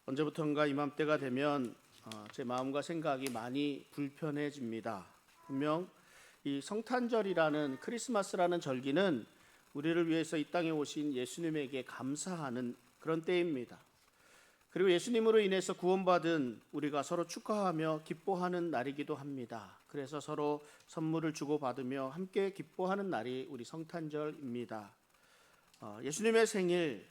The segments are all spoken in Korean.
언제부턴가 이맘때가 되면 제 마음과 생각이 많이 불편해집니다. 분명 이 성탄절이라는 크리스마스라는 절기는 우리를 위해서 이 땅에 오신 예수님에게 감사하는 그런 때입니다. 그리고 예수님으로 인해서 구원받은 우리가 서로 축하하며 기뻐하는 날이기도 합니다. 그래서 서로 선물을 주고받으며 함께 기뻐하는 날이 우리 성탄절입니다. 예수님의 생일,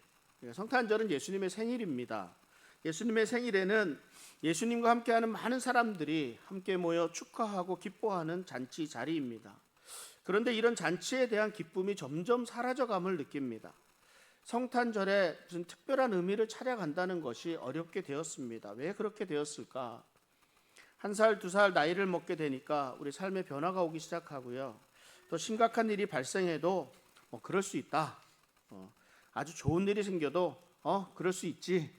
성탄절은 예수님의 생일입니다. 예수님의 생일에는 예수님과 함께하는 많은 사람들이 함께 모여 축하하고 기뻐하는 잔치 자리입니다. 그런데 이런 잔치에 대한 기쁨이 점점 사라져감을 느낍니다. 성탄절에 무슨 특별한 의미를 찾아간다는 것이 어렵게 되었습니다. 왜 그렇게 되었을까? 1살, 2살 나이를 먹게 되니까 우리 삶에 변화가 오기 시작하고요. 또 심각한 일이 발생해도 그럴 수 있다. 아주 좋은 일이 생겨도 그럴 수 있지.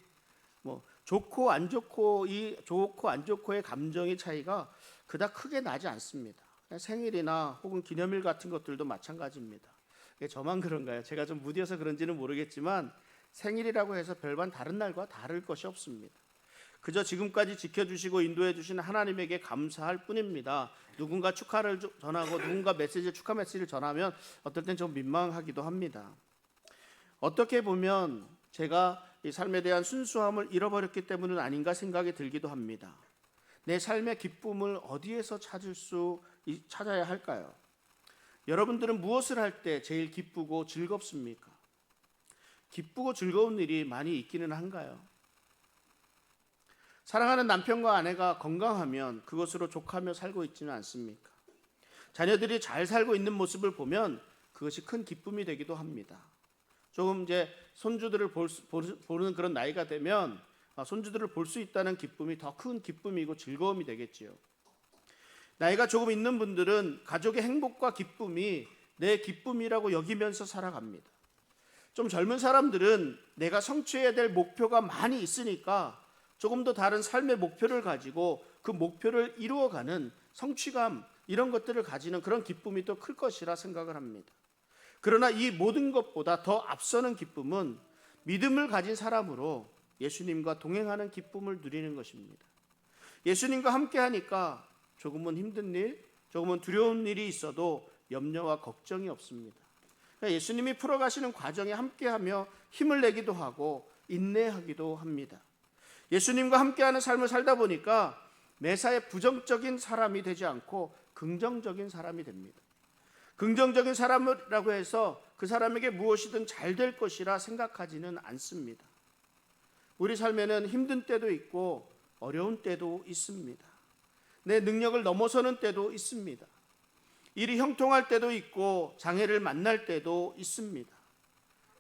좋고 안 좋고 이 좋고 안 좋고의 감정의 차이가 그닥 크게 나지 않습니다. 생일이나 혹은 기념일 같은 것들도 마찬가지입니다. 저만 그런가요? 제가 좀 무디어서 그런지는 모르겠지만 생일이라고 해서 별반 다른 날과 다를 것이 없습니다. 그저 지금까지 지켜주시고 인도해 주신 하나님에게 감사할 뿐입니다. 누군가 축하를 전하고 누군가 축하 메시지를 전하면 어떨 땐 좀 민망하기도 합니다. 어떻게 보면 제가 이 삶에 대한 순수함을 잃어버렸기 때문은 아닌가 생각이 들기도 합니다. 내 삶의 기쁨을 어디에서 찾아야 할까요? 여러분들은 무엇을 할 때 제일 기쁘고 즐겁습니까? 기쁘고 즐거운 일이 많이 있기는 한가요? 사랑하는 남편과 아내가 건강하면 그것으로 족하며 살고 있지는 않습니까? 자녀들이 잘 살고 있는 모습을 보면 그것이 큰 기쁨이 되기도 합니다. 조금 이제 손주들을 보는 그런 나이가 되면 손주들을 볼 수 있다는 기쁨이 더 큰 기쁨이고 즐거움이 되겠지요. 나이가 조금 있는 분들은 가족의 행복과 기쁨이 내 기쁨이라고 여기면서 살아갑니다. 좀 젊은 사람들은 내가 성취해야 될 목표가 많이 있으니까 조금 더 다른 삶의 목표를 가지고 그 목표를 이루어가는 성취감, 이런 것들을 가지는 그런 기쁨이 더 클 것이라 생각을 합니다. 그러나 이 모든 것보다 더 앞서는 기쁨은 믿음을 가진 사람으로 예수님과 동행하는 기쁨을 누리는 것입니다. 예수님과 함께 하니까 조금은 힘든 일, 조금은 두려운 일이 있어도 염려와 걱정이 없습니다. 예수님이 풀어가시는 과정에 함께하며 힘을 내기도 하고 인내하기도 합니다. 예수님과 함께하는 삶을 살다 보니까 매사에 부정적인 사람이 되지 않고 긍정적인 사람이 됩니다. 긍정적인 사람이라고 해서 그 사람에게 무엇이든 잘 될 것이라 생각하지는 않습니다. 우리 삶에는 힘든 때도 있고 어려운 때도 있습니다. 내 능력을 넘어서는 때도 있습니다. 일이 형통할 때도 있고 장애를 만날 때도 있습니다.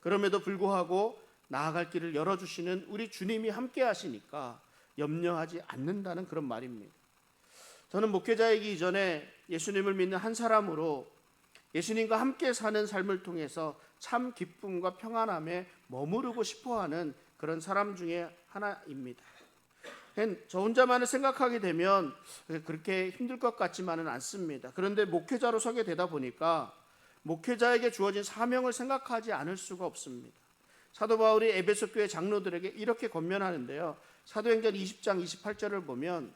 그럼에도 불구하고 나아갈 길을 열어주시는 우리 주님이 함께 하시니까 염려하지 않는다는 그런 말입니다. 저는 목회자이기 이전에 예수님을 믿는 한 사람으로 예수님과 함께 사는 삶을 통해서 참 기쁨과 평안함에 머무르고 싶어하는 그런 사람 중에 하나입니다. 저 혼자만을 생각하게 되면 그렇게 힘들 것 같지만은 않습니다. 그런데 목회자로 서게 되다 보니까 목회자에게 주어진 사명을 생각하지 않을 수가 없습니다. 사도 바울이 에베소 교회 장로들에게 이렇게 권면하는데요. 사도행전 20장 28절을 보면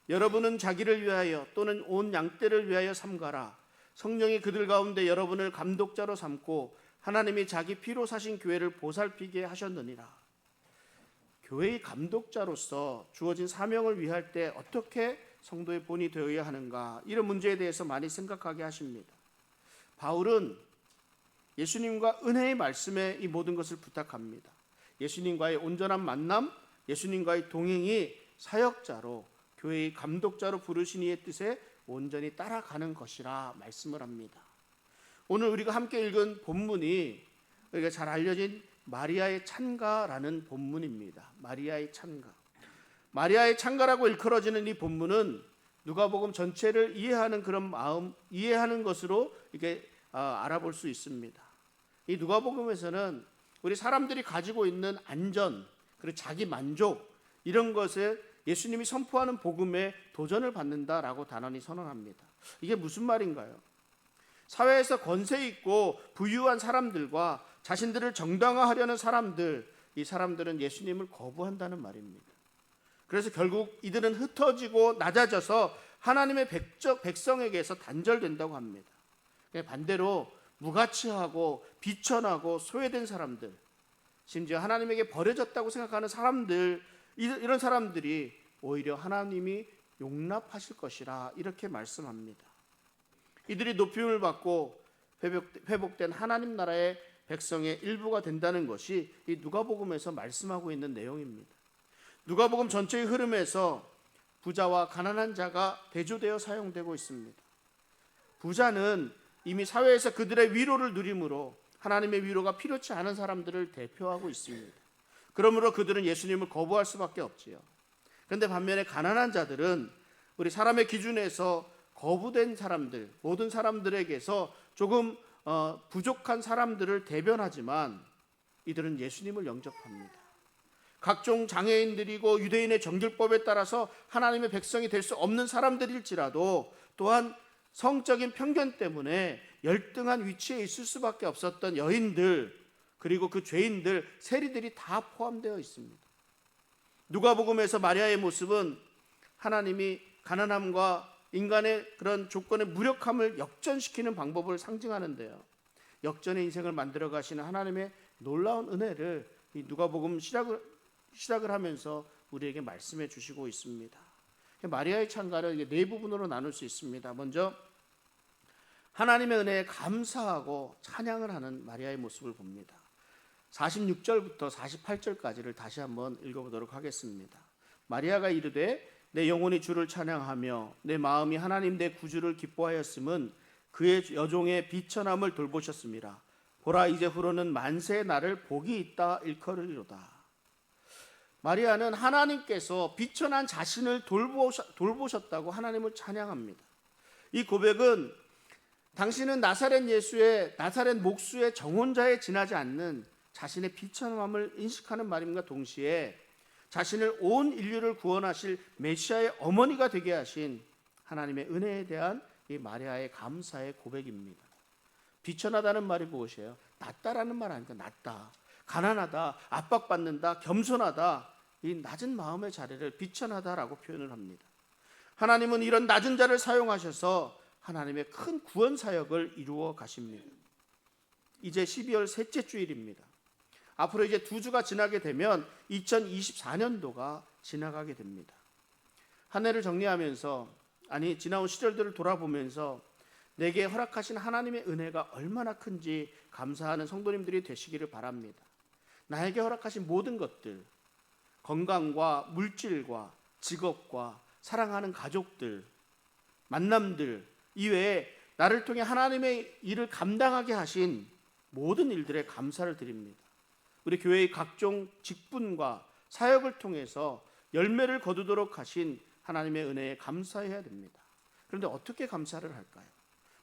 여러분은 자기를 위하여 또는 온 양떼를 위하여 삼가라. 성령이 그들 가운데 여러분을 감독자로 삼고 하나님이 자기 피로 사신 교회를 보살피게 하셨느니라. 교회의 감독자로서 주어진 사명을 위할 때 어떻게 성도의 본이 되어야 하는가, 이런 문제에 대해서 많이 생각하게 하십니다. 바울은 예수님과 은혜의 말씀에 이 모든 것을 부탁합니다. 예수님과의 온전한 만남, 예수님과의 동행이 사역자로 교회의 감독자로 부르신 이의 뜻에 온전히 따라가는 것이라 말씀을 합니다. 오늘 우리가 함께 읽은 본문이 우리가 잘 알려진 마리아의 찬가라는 본문입니다. 마리아의 찬가. 마리아의 찬가라고 일컬어지는 이 본문은 누가복음 전체를 이해하는 그런 마음, 이해하는 것으로 이게 알아볼 수 있습니다. 이 누가복음에서는 우리 사람들이 가지고 있는 안전, 그리고 자기 만족, 이런 것을 예수님이 선포하는 복음에 도전을 받는다라고 단언히 선언합니다. 이게 무슨 말인가요? 사회에서 권세 있고 부유한 사람들과 자신들을 정당화하려는 사람들, 이 사람들은 예수님을 거부한다는 말입니다. 그래서 결국 이들은 흩어지고 낮아져서 하나님의 백성에게서 단절된다고 합니다. 반대로 무가치하고 비천하고 소외된 사람들, 심지어 하나님에게 버려졌다고 생각하는 사람들, 이런 사람들이 오히려 하나님이 용납하실 것이라 이렇게 말씀합니다. 이들이 높임을 받고 회복된 하나님 나라의 백성의 일부가 된다는 것이 이 누가복음에서 말씀하고 있는 내용입니다. 누가복음 전체의 흐름에서 부자와 가난한 자가 대조되어 사용되고 있습니다. 부자는 이미 사회에서 그들의 위로를 누림으로 하나님의 위로가 필요치 않은 사람들을 대표하고 있습니다. 그러므로 그들은 예수님을 거부할 수밖에 없지요. 그런데 반면에 가난한 자들은 우리 사람의 기준에서 거부된 사람들, 모든 사람들에게서 조금 부족한 사람들을 대변하지만 이들은 예수님을 영접합니다. 각종 장애인들이고 유대인의 정결법에 따라서 하나님의 백성이 될 수 없는 사람들일지라도 또한 성적인 편견 때문에 열등한 위치에 있을 수밖에 없었던 여인들, 그리고 그 죄인들, 세리들이 다 포함되어 있습니다. 누가복음에서 마리아의 모습은 하나님이 가난함과 인간의 그런 조건의 무력함을 역전시키는 방법을 상징하는데요. 역전의 인생을 만들어 가시는 하나님의 놀라운 은혜를 이 누가복음 시작을 하면서 우리에게 말씀해 주시고 있습니다. 마리아의 찬가를 네 부분으로 나눌 수 있습니다. 먼저 하나님의 은혜에 감사하고 찬양을 하는 마리아의 모습을 봅니다. 46절부터 48절까지를 다시 한번 읽어보도록 하겠습니다. 마리아가 이르되 내 영혼이 주를 찬양하며 내 마음이 하나님 내 구주를 기뻐하였음은 그의 여종의 비천함을 돌보셨습니다. 보라 이제후로는 만세의 나를 복이 있다 일컬으리로다. 마리아는 하나님께서 비천한 자신을 돌보셨다고 하나님을 찬양합니다. 이 고백은 당신은 나사렛 목수의 정혼자에 지나지 않는 자신의 비천함을 인식하는 말임과 동시에 자신을 온 인류를 구원하실 메시아의 어머니가 되게 하신 하나님의 은혜에 대한 이 마리아의 감사의 고백입니다. 비천하다는 말이 무엇이에요? 낮다라는 말 아닙니까? 낮다, 가난하다, 압박받는다, 겸손하다, 이 낮은 마음의 자리를 비천하다라고 표현을 합니다. 하나님은 이런 낮은 자를 사용하셔서 하나님의 큰 구원 사역을 이루어 가십니다. 이제 12월 셋째 주일입니다. 앞으로 이제 2주가 지나게 되면 2024년도가 지나가게 됩니다. 한 해를 정리하면서, 지나온 시절들을 돌아보면서 내게 허락하신 하나님의 은혜가 얼마나 큰지 감사하는 성도님들이 되시기를 바랍니다. 나에게 허락하신 모든 것들, 건강과 물질과 직업과 사랑하는 가족들, 만남들 이외에 나를 통해 하나님의 일을 감당하게 하신 모든 일들에 감사를 드립니다. 우리 교회의 각종 직분과 사역을 통해서 열매를 거두도록 하신 하나님의 은혜에 감사해야 됩니다. 그런데 어떻게 감사를 할까요?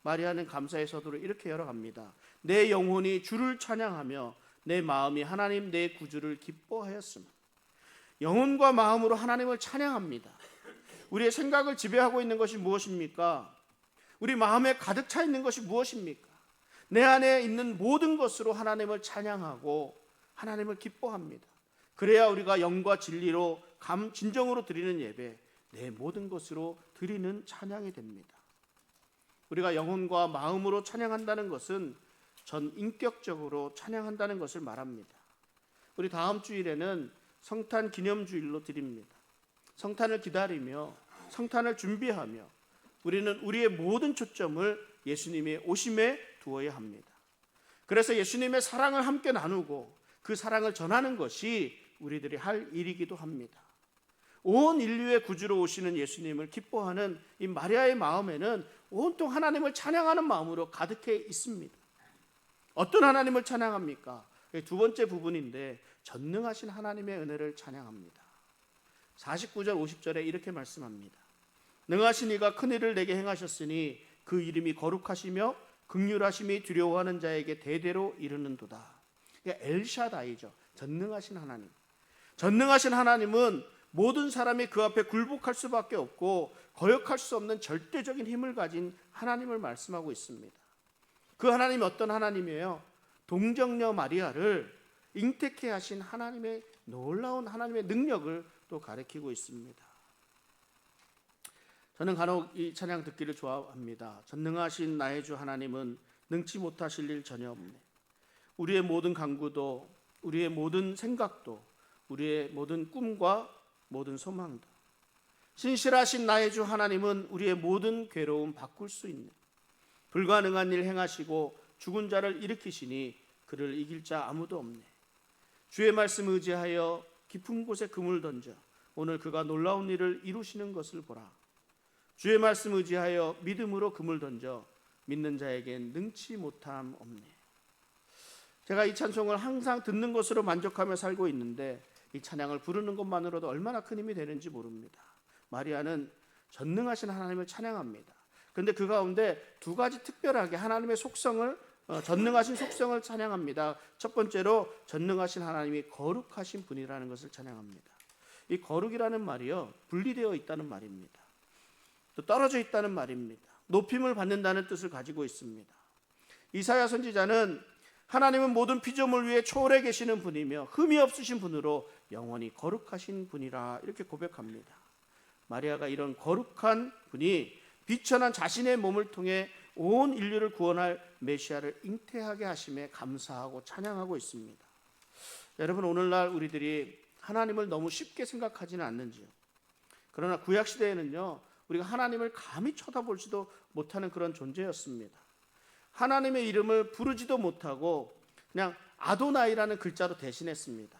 마리아는 감사의 서두를 이렇게 열어갑니다. 내 영혼이 주를 찬양하며 내 마음이 하나님 내 구주를 기뻐하였으며. 영혼과 마음으로 하나님을 찬양합니다. 우리의 생각을 지배하고 있는 것이 무엇입니까? 우리 마음에 가득 차 있는 것이 무엇입니까? 내 안에 있는 모든 것으로 하나님을 찬양하고 하나님을 기뻐합니다. 그래야 우리가 영과 진리로 진정으로 드리는 예배, 내 모든 것으로 드리는 찬양이 됩니다. 우리가 영혼과 마음으로 찬양한다는 것은 전 인격적으로 찬양한다는 것을 말합니다. 우리 다음 주일에는 성탄 기념주일로 드립니다. 성탄을 기다리며 성탄을 준비하며 우리는 우리의 모든 초점을 예수님의 오심에 두어야 합니다. 그래서 예수님의 사랑을 함께 나누고 그 사랑을 전하는 것이 우리들이 할 일이기도 합니다. 온 인류의 구주로 오시는 예수님을 기뻐하는 이 마리아의 마음에는 온통 하나님을 찬양하는 마음으로 가득해 있습니다. 어떤 하나님을 찬양합니까? 두 번째 부분인데 전능하신 하나님의 은혜를 찬양합니다. 49절 50절에 이렇게 말씀합니다. 능하신 이가 큰 일을 내게 행하셨으니 그 이름이 거룩하시며 긍휼하심이 두려워하는 자에게 대대로 이르는도다. 엘샤다이죠. 전능하신 하나님. 전능하신 하나님은 모든 사람이 그 앞에 굴복할 수밖에 없고 거역할 수 없는 절대적인 힘을 가진 하나님을 말씀하고 있습니다. 그 하나님이 어떤 하나님이에요? 동정녀 마리아를 잉태케 하신 하나님의 놀라운 하나님의 능력을 또 가리키고 있습니다. 저는 간혹 이 찬양 듣기를 좋아합니다. 전능하신 나의 주 하나님은 능치 못하실 일 전혀 없네. 우리의 모든 간구도, 우리의 모든 생각도, 우리의 모든 꿈과 모든 소망도, 신실하신 나의 주 하나님은 우리의 모든 괴로움 바꿀 수 있네. 불가능한 일 행하시고 죽은 자를 일으키시니 그를 이길 자 아무도 없네. 주의 말씀 의지하여 깊은 곳에 금을 던져 오늘 그가 놀라운 일을 이루시는 것을 보라. 주의 말씀 의지하여 믿음으로 금을 던져 믿는 자에겐 능치 못함 없네. 제가 이 찬송을 항상 듣는 것으로 만족하며 살고 있는데 이 찬양을 부르는 것만으로도 얼마나 큰 힘이 되는지 모릅니다. 마리아는 전능하신 하나님을 찬양합니다. 그런데 그 가운데 두 가지 특별하게 하나님의 속성을, 전능하신 속성을 찬양합니다. 첫 번째로 전능하신 하나님이 거룩하신 분이라는 것을 찬양합니다. 이 거룩이라는 말이요, 분리되어 있다는 말입니다. 또 떨어져 있다는 말입니다. 높임을 받는다는 뜻을 가지고 있습니다. 이사야 선지자는 하나님은 모든 피조물 위에 초월해 계시는 분이며 흠이 없으신 분으로 영원히 거룩하신 분이라 이렇게 고백합니다. 마리아가 이런 거룩한 분이 비천한 자신의 몸을 통해 온 인류를 구원할 메시아를 잉태하게 하심에 감사하고 찬양하고 있습니다. 여러분, 오늘날 우리들이 하나님을 너무 쉽게 생각하지는 않는지요? 그러나 구약시대에는요, 우리가 하나님을 감히 쳐다보지도 못하는 그런 존재였습니다. 하나님의 이름을 부르지도 못하고 그냥 아도나이라는 글자로 대신했습니다.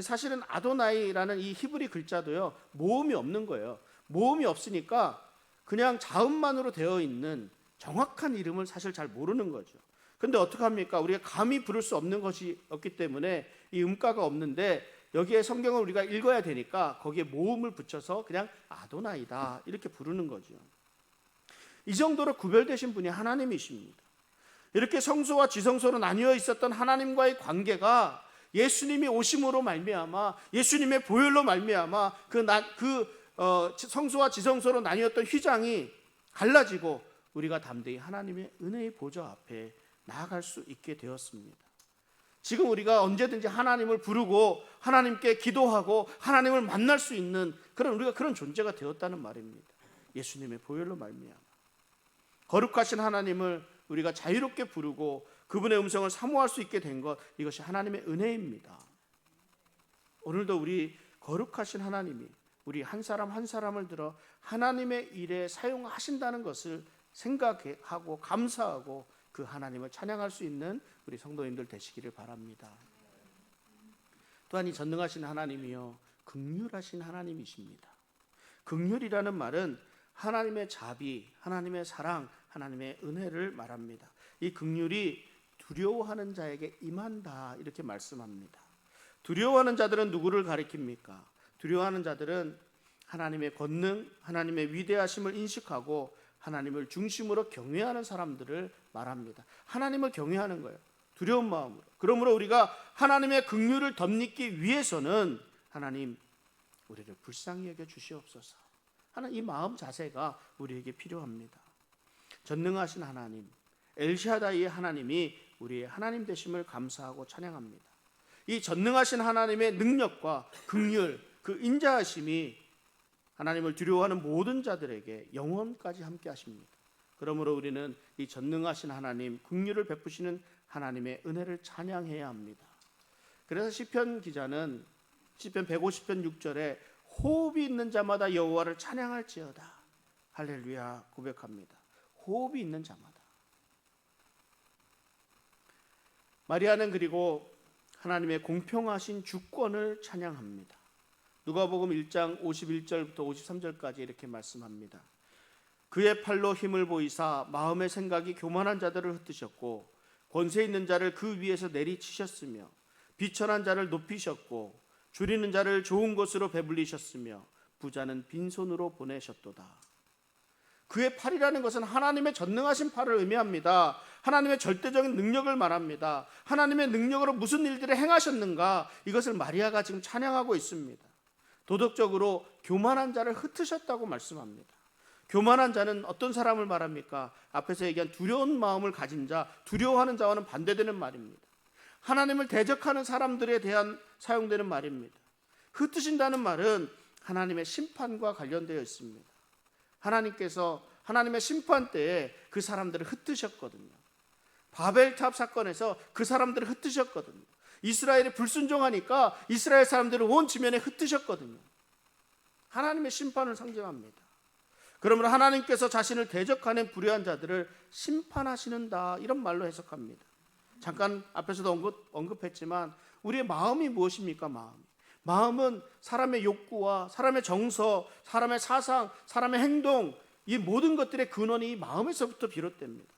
사실은 아도나이라는 이 히브리 글자도요, 모음이 없는 거예요. 모음이 없으니까 그냥 자음만으로 되어 있는 정확한 이름을 사실 잘 모르는 거죠. 근데 어떡합니까? 우리가 감히 부를 수 없는 것이 없기 때문에 이 음가가 없는데 여기에 성경을 우리가 읽어야 되니까 거기에 모음을 붙여서 그냥 아도나이다 이렇게 부르는 거죠. 이 정도로 구별되신 분이 하나님이십니다. 이렇게 성소와 지성소로 나뉘어 있었던 하나님과의 관계가 예수님이 오심으로 말미암아, 예수님의 보혈로 말미암아 성소와 지성소로 나뉘었던 휘장이 갈라지고 우리가 담대히 하나님의 은혜의 보좌 앞에 나아갈 수 있게 되었습니다. 지금 우리가 언제든지 하나님을 부르고 하나님께 기도하고 하나님을 만날 수 있는 우리가 그런 존재가 되었다는 말입니다. 예수님의 보혈로 말미암아 거룩하신 하나님을 우리가 자유롭게 부르고 그분의 음성을 사모할 수 있게 된 것, 이것이 하나님의 은혜입니다. 오늘도 우리 거룩하신 하나님이 우리 한 사람 한 사람을 들어 하나님의 일에 사용하신다는 것을 생각하고 감사하고 그 하나님을 찬양할 수 있는 우리 성도님들 되시기를 바랍니다. 또한 이 전능하신 하나님이요, 긍휼하신 하나님이십니다. 긍휼이라는 말은 하나님의 자비, 하나님의 사랑, 하나님의 은혜를 말합니다. 이 긍휼이 두려워하는 자에게 임한다 이렇게 말씀합니다. 두려워하는 자들은 누구를 가리킵니까? 두려워하는 자들은 하나님의 권능, 하나님의 위대하심을 인식하고 하나님을 중심으로 경외하는 사람들을 말합니다. 하나님을 경외하는 거예요. 두려운 마음으로. 그러므로 우리가 하나님의 긍휼을 덧입기 위해서는 하나님 우리를 불쌍히 여겨 주시옵소서 하는 이 마음 자세가 우리에게 필요합니다. 전능하신 하나님, 엘샤다이의 하나님이 우리의 하나님 되심을 감사하고 찬양합니다. 이 전능하신 하나님의 능력과 긍휼, 그 인자하심이 하나님을 두려워하는 모든 자들에게 영원까지 함께 하십니다. 그러므로 우리는 이 전능하신 하나님, 긍휼을 베푸시는 하나님의 은혜를 찬양해야 합니다. 그래서 시편 기자는 시편 150편 6절에 호흡이 있는 자마다 여호와를 찬양할지어다 할렐루야 고백합니다. 호흡이 있는 자마다. 마리아는 그리고 하나님의 공평하신 주권을 찬양합니다. 누가복음 1장 51절부터 53절까지 이렇게 말씀합니다. 그의 팔로 힘을 보이사 마음의 생각이 교만한 자들을 흩으셨고 권세 있는 자를 그 위에서 내리치셨으며 비천한 자를 높이셨고 줄이는 자를 좋은 곳으로 배불리셨으며 부자는 빈손으로 보내셨도다. 그의 팔이라는 것은 하나님의 전능하신 팔을 의미합니다. 하나님의 절대적인 능력을 말합니다. 하나님의 능력으로 무슨 일들을 행하셨는가, 이것을 마리아가 지금 찬양하고 있습니다. 도덕적으로 교만한 자를 흩으셨다고 말씀합니다. 교만한 자는 어떤 사람을 말합니까? 앞에서 얘기한 두려운 마음을 가진 자, 두려워하는 자와는 반대되는 말입니다. 하나님을 대적하는 사람들에 대한 사용되는 말입니다. 흩으신다는 말은 하나님의 심판과 관련되어 있습니다. 하나님께서 하나님의 심판 때에 그 사람들을 흩으셨거든요. 바벨탑 사건에서 그 사람들을 흩으셨거든요. 이스라엘이 불순종하니까 이스라엘 사람들을 온 지면에 흩으셨거든요. 하나님의 심판을 상징합니다. 그러므로 하나님께서 자신을 대적하는 불의한 자들을 심판하시는다, 이런 말로 해석합니다. 잠깐 앞에서도 언급했지만 우리의 마음이 무엇입니까? 마음은 사람의 욕구와 사람의 정서, 사람의 사상, 사람의 행동, 이 모든 것들의 근원이 이 마음에서부터 비롯됩니다.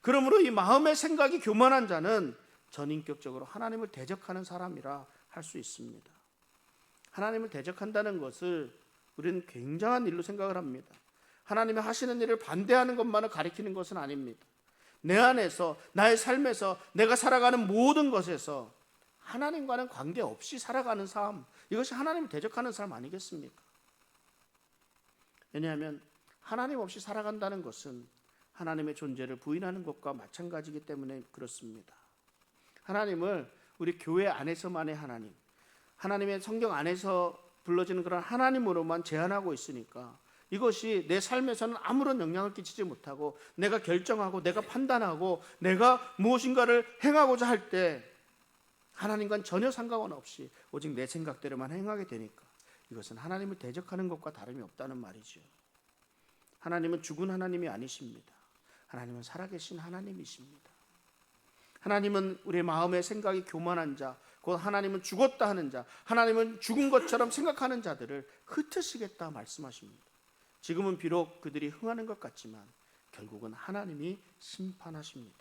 그러므로 이 마음의 생각이 교만한 자는 전인격적으로 하나님을 대적하는 사람이라 할 수 있습니다. 하나님을 대적한다는 것을 우리는 굉장한 일로 생각을 합니다. 하나님이 하시는 일을 반대하는 것만을 가리키는 것은 아닙니다. 내 안에서, 나의 삶에서, 내가 살아가는 모든 것에서 하나님과는 관계없이 살아가는 삶, 이것이 하나님을 대적하는 삶 아니겠습니까? 왜냐하면 하나님 없이 살아간다는 것은 하나님의 존재를 부인하는 것과 마찬가지이기 때문에 그렇습니다. 하나님을 우리 교회 안에서만의 하나님, 하나님의 성경 안에서 불러지는 그런 하나님으로만 제한하고 있으니까 이것이 내 삶에서는 아무런 영향을 끼치지 못하고 내가 결정하고 내가 판단하고 내가 무엇인가를 행하고자 할 때 하나님과는 전혀 상관없이 오직 내 생각대로만 행하게 되니까 이것은 하나님을 대적하는 것과 다름이 없다는 말이죠. 하나님은 죽은 하나님이 아니십니다. 하나님은 살아계신 하나님이십니다. 하나님은 우리의 마음의 생각이 교만한 자, 곧 하나님은 죽었다 하는 자, 하나님은 죽은 것처럼 생각하는 자들을 흩으시겠다 말씀하십니다. 지금은 비록 그들이 흥하는 것 같지만 결국은 하나님이 심판하십니다.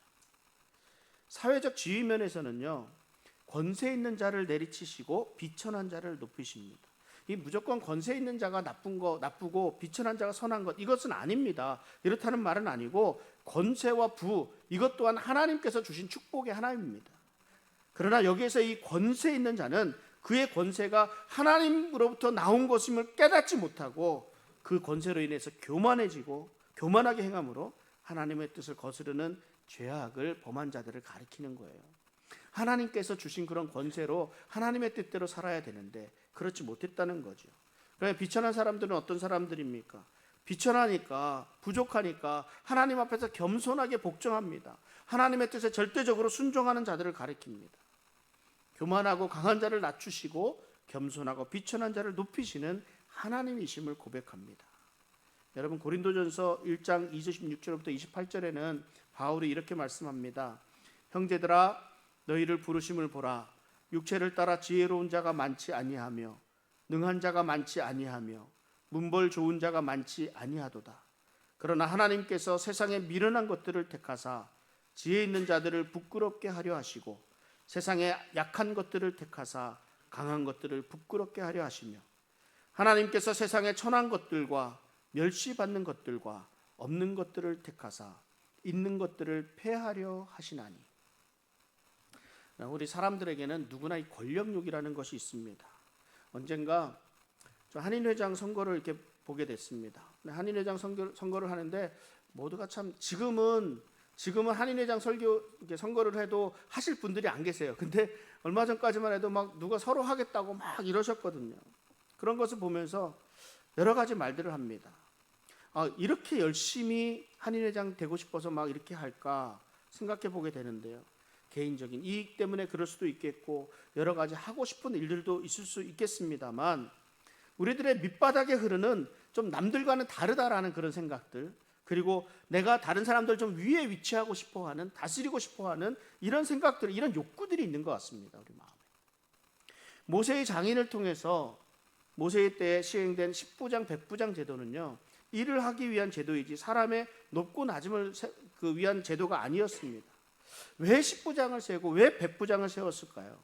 사회적 지위 면에서는요, 권세 있는 자를 내리치시고 비천한 자를 높이십니다. 이 무조건 권세 있는 자가 나쁘고 비천한 자가 선한 것, 이것은 아닙니다. 이렇다는 말은 아니고 권세와 부, 이것 또한 하나님께서 주신 축복의 하나입니다. 그러나 여기에서 이 권세 있는 자는 그의 권세가 하나님으로부터 나온 것임을 깨닫지 못하고 그 권세로 인해서 교만하게 행함으로 하나님의 뜻을 거스르는 죄악을 범한 자들을 가리키는 거예요. 하나님께서 주신 그런 권세로 하나님의 뜻대로 살아야 되는데 그렇지 못했다는 거죠. 그러니까 비천한 사람들은 어떤 사람들입니까? 비천하니까, 부족하니까 하나님 앞에서 겸손하게 복종합니다. 하나님의 뜻에 절대적으로 순종하는 자들을 가리킵니다. 교만하고 강한 자를 낮추시고 겸손하고 비천한 자를 높이시는 하나님이심을 고백합니다. 여러분, 고린도전서 1장 26절부터 28절에는 바울이 이렇게 말씀합니다. 형제들아, 너희를 부르심을 보라. 육체를 따라 지혜로운 자가 많지 아니하며 능한 자가 많지 아니하며 문벌 좋은 자가 많지 아니하도다. 그러나 하나님께서 세상에 미련한 것들을 택하사 지혜 있는 자들을 부끄럽게 하려 하시고 세상에 약한 것들을 택하사 강한 것들을 부끄럽게 하려 하시며 하나님께서 세상에 천한 것들과 멸시받는 것들과 없는 것들을 택하사 있는 것들을 폐하려 하시나니. 우리 사람들에게는 누구나 이 권력욕이라는 것이 있습니다. 언젠가 저 한인회장 선거를 이렇게 보게 됐습니다. 한인회장 선거를 하는데 모두가 참 지금은 한인회장 선거를 해도 하실 분들이 안 계세요. 근데 얼마 전까지만 해도 막 누가 서로 하겠다고 막 이러셨거든요. 그런 것을 보면서 여러 가지 말들을 합니다. 이렇게 열심히 한인회장 되고 싶어서 막 이렇게 할까 생각해 보게 되는데요. 개인적인 이익 때문에 그럴 수도 있겠고 여러 가지 하고 싶은 일들도 있을 수 있겠습니다만 우리들의 밑바닥에 흐르는 좀 남들과는 다르다라는 그런 생각들, 그리고 내가 다른 사람들 좀 위에 위치하고 싶어하는, 다스리고 싶어하는 이런 생각들, 이런 욕구들이 있는 것 같습니다. 우리 마음에. 모세의 장인을 통해서 모세의 때에 시행된 10부장 100부장 제도는요, 일을 하기 위한 제도이지 사람의 높고 낮음을 위한 제도가 아니었습니다. 왜 10부장을 세고 왜 100부장을 세웠을까요?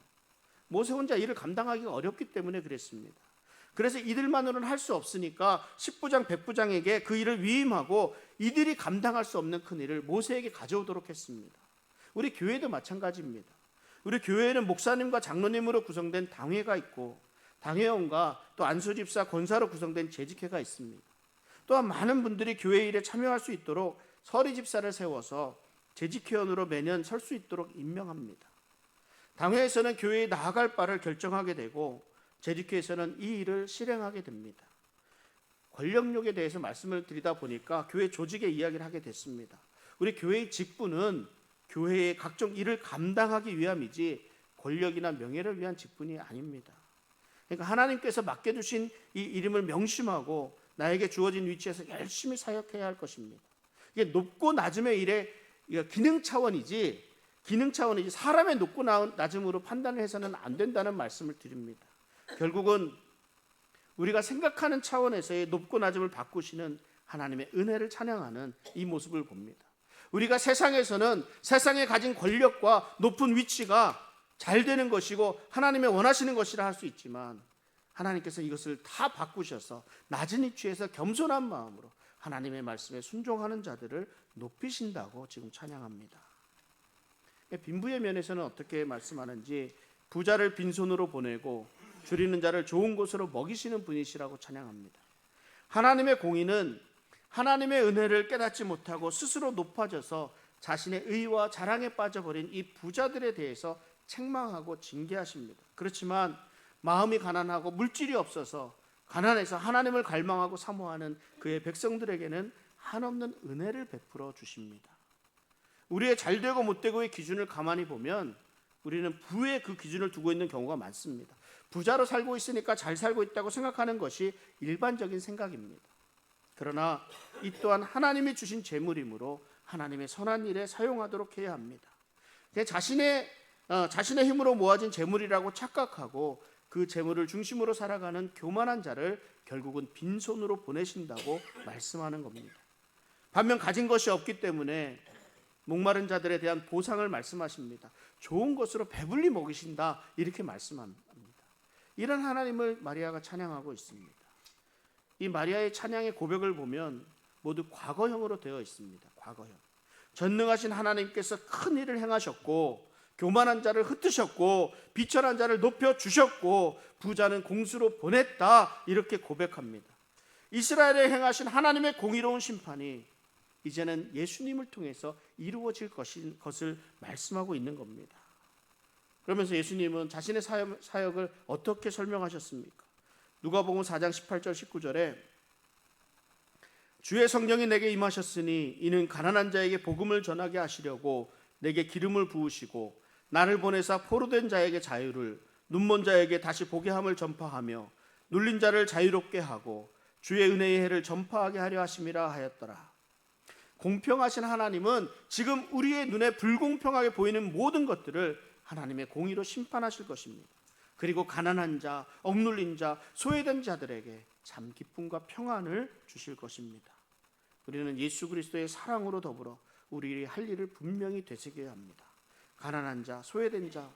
모세 혼자 일을 감당하기가 어렵기 때문에 그랬습니다. 그래서 이들만으로는 할 수 없으니까 10부장 100부장에게 그 일을 위임하고 이들이 감당할 수 없는 큰 일을 모세에게 가져오도록 했습니다. 우리 교회도 마찬가지입니다. 우리 교회에는 목사님과 장로님으로 구성된 당회가 있고 당회원과 또 안수집사 권사로 구성된 재직회가 있습니다. 또한 많은 분들이 교회 일에 참여할 수 있도록 서리집사를 세워서 재직회원으로 매년 설 수 있도록 임명합니다. 당회에서는 교회에 나아갈 바를 결정하게 되고 재직회에서는 이 일을 실행하게 됩니다. 권력욕에 대해서 말씀을 드리다 보니까 교회 조직의 이야기를 하게 됐습니다. 우리 교회의 직분은 교회의 각종 일을 감당하기 위함이지 권력이나 명예를 위한 직분이 아닙니다. 그러니까 하나님께서 맡겨주신 이 이름을 명심하고 나에게 주어진 위치에서 열심히 사역해야 할 것입니다. 이게 높고 낮음의 일의 기능 차원이지 사람의 높고 낮음으로 판단을 해서는 안 된다는 말씀을 드립니다. 결국은 우리가 생각하는 차원에서의 높고 낮음을 바꾸시는 하나님의 은혜를 찬양하는 이 모습을 봅니다. 우리가 세상에서는 세상에 가진 권력과 높은 위치가 잘 되는 것이고 하나님의 원하시는 것이라 할 수 있지만 하나님께서 이것을 다 바꾸셔서 낮은 위치에서 겸손한 마음으로 하나님의 말씀에 순종하는 자들을 높이신다고 지금 찬양합니다. 빈부의 면에서는 어떻게 말씀하는지 부자를 빈손으로 보내고 줄이는 자를 좋은 곳으로 먹이시는 분이시라고 찬양합니다. 하나님의 공의는 하나님의 은혜를 깨닫지 못하고 스스로 높아져서 자신의 의와 자랑에 빠져버린 이 부자들에 대해서 책망하고 징계하십니다. 그렇지만 마음이 가난하고 물질이 없어서 가난해서 하나님을 갈망하고 사모하는 그의 백성들에게는 한없는 은혜를 베풀어 주십니다. 우리의 잘되고 못되고의 기준을 가만히 보면 우리는 부의 그 기준을 두고 있는 경우가 많습니다. 부자로 살고 있으니까 잘 살고 있다고 생각하는 것이 일반적인 생각입니다. 그러나 이 또한 하나님이 주신 재물이므로 하나님의 선한 일에 사용하도록 해야 합니다. 자신의 힘으로 모아진 재물이라고 착각하고 그 재물을 중심으로 살아가는 교만한 자를 결국은 빈손으로 보내신다고 말씀하는 겁니다. 반면 가진 것이 없기 때문에 목마른 자들에 대한 보상을 말씀하십니다. 좋은 것으로 배불리 먹이신다 이렇게 말씀합니다. 이런 하나님을 마리아가 찬양하고 있습니다. 이 마리아의 찬양의 고백을 보면 모두 과거형으로 되어 있습니다. 과거형. 전능하신 하나님께서 큰 일을 행하셨고 교만한 자를 흩으셨고 비천한 자를 높여주셨고 부자는 공수로 보냈다 이렇게 고백합니다. 이스라엘에 행하신 하나님의 공의로운 심판이 이제는 예수님을 통해서 이루어질 것을 말씀하고 있는 겁니다. 그러면서 예수님은 자신의 사역을 어떻게 설명하셨습니까? 누가복음 4장 18절 19절에 주의 성령이 내게 임하셨으니 이는 가난한 자에게 복음을 전하게 하시려고 내게 기름을 부으시고 나를 보내사 포로된 자에게 자유를 눈먼 자에게 다시 보게 함을 전파하며 눌린 자를 자유롭게 하고 주의 은혜의 해를 전파하게 하려 하심이라 하였더라. 공평하신 하나님은 지금 우리의 눈에 불공평하게 보이는 모든 것들을 하나님의 공의로 심판하실 것입니다. 그리고 가난한 자, 억눌린 자, 소외된 자들에게 참 기쁨과 평안을 주실 것입니다. 우리는 예수 그리스도의 사랑으로 더불어 우리의 할 일을 분명히 되새겨야 합니다. 가난한 자, 소외된 자,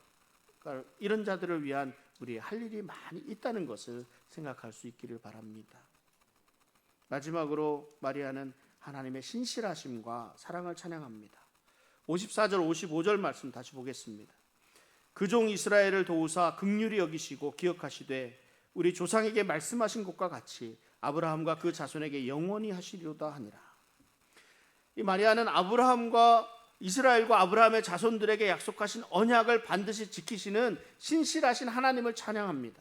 이런 자들을 위한 우리의 할 일이 많이 있다는 것을 생각할 수 있기를 바랍니다. 마지막으로 마리아는 하나님의 신실하심과 사랑을 찬양합니다. 54절 55절 말씀 다시 보겠습니다. 그 종 이스라엘을 도우사 긍휼히 여기시고 기억하시되 우리 조상에게 말씀하신 것과 같이 아브라함과 그 자손에게 영원히 하시리로다 하니라. 이 마리아는 아브라함과 이스라엘과 아브라함의 자손들에게 약속하신 언약을 반드시 지키시는 신실하신 하나님을 찬양합니다.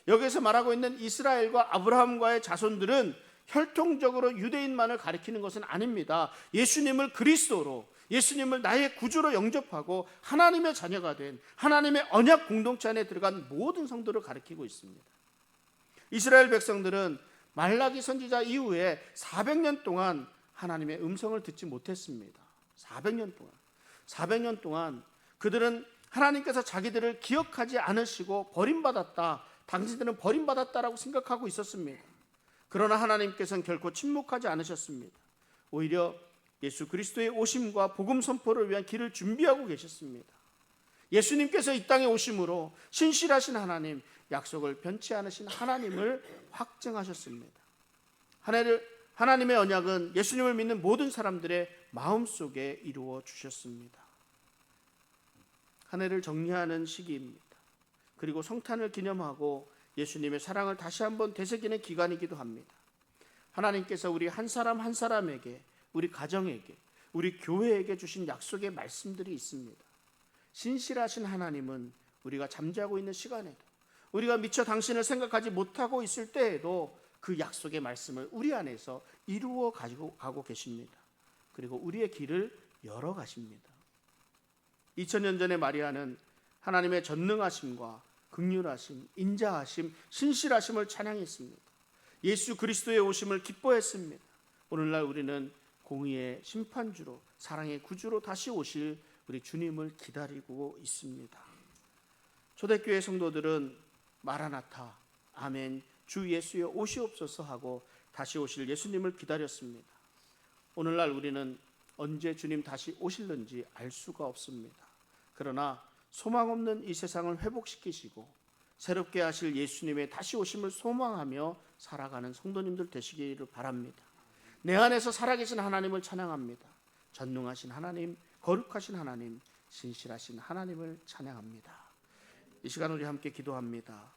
여기서 말하고 있는 이스라엘과 아브라함과의 자손들은 혈통적으로 유대인만을 가리키는 것은 아닙니다. 예수님을 그리스도로, 예수님을 나의 구주로 영접하고 하나님의 자녀가 된 하나님의 언약 공동체 안에 들어간 모든 성도를 가리키고 있습니다. 이스라엘 백성들은 말라기 선지자 이후에 400년 동안 하나님의 음성을 듣지 못했습니다. 400년 동안 그들은 하나님께서 자기들을 기억하지 않으시고 버림받았다, 당신들은 버림받았다라고 생각하고 있었습니다. 그러나 하나님께서는 결코 침묵하지 않으셨습니다. 오히려 예수 그리스도의 오심과 복음 선포를 위한 길을 준비하고 계셨습니다. 예수님께서 이 땅에 오심으로 신실하신 하나님, 약속을 변치 않으신 하나님을 확증하셨습니다. 하나님의 언약은 예수님을 믿는 모든 사람들의 마음속에 이루어 주셨습니다. 한 해를 정리하는 시기입니다. 그리고 성탄을 기념하고 예수님의 사랑을 다시 한번 되새기는 기간이기도 합니다. 하나님께서 우리 한 사람 한 사람에게, 우리 가정에게, 우리 교회에게 주신 약속의 말씀들이 있습니다. 신실하신 하나님은 우리가 잠자고 있는 시간에도, 우리가 미처 당신을 생각하지 못하고 있을 때에도 그 약속의 말씀을 우리 안에서 이루어 가지고 가고 계십니다. 그리고 우리의 길을 열어 가십니다. 2000년 전에 마리아는 하나님의 전능하심과 긍휼하심, 인자하심, 신실하심을 찬양했습니다. 예수 그리스도의 오심을 기뻐했습니다. 오늘날 우리는 공의의 심판주로, 사랑의 구주로 다시 오실 우리 주님을 기다리고 있습니다. 초대교회 성도들은 마라나타, 아멘, 주 예수여 오시옵소서 하고 다시 오실 예수님을 기다렸습니다. 오늘날 우리는 언제 주님 다시 오실는지 알 수가 없습니다. 그러나 소망 없는 이 세상을 회복시키시고 새롭게 하실 예수님의 다시 오심을 소망하며 살아가는 성도님들 되시기를 바랍니다. 내 안에서 살아계신 하나님을 찬양합니다. 전능하신 하나님, 거룩하신 하나님, 신실하신 하나님을 찬양합니다. 이 시간 우리 함께 기도합니다.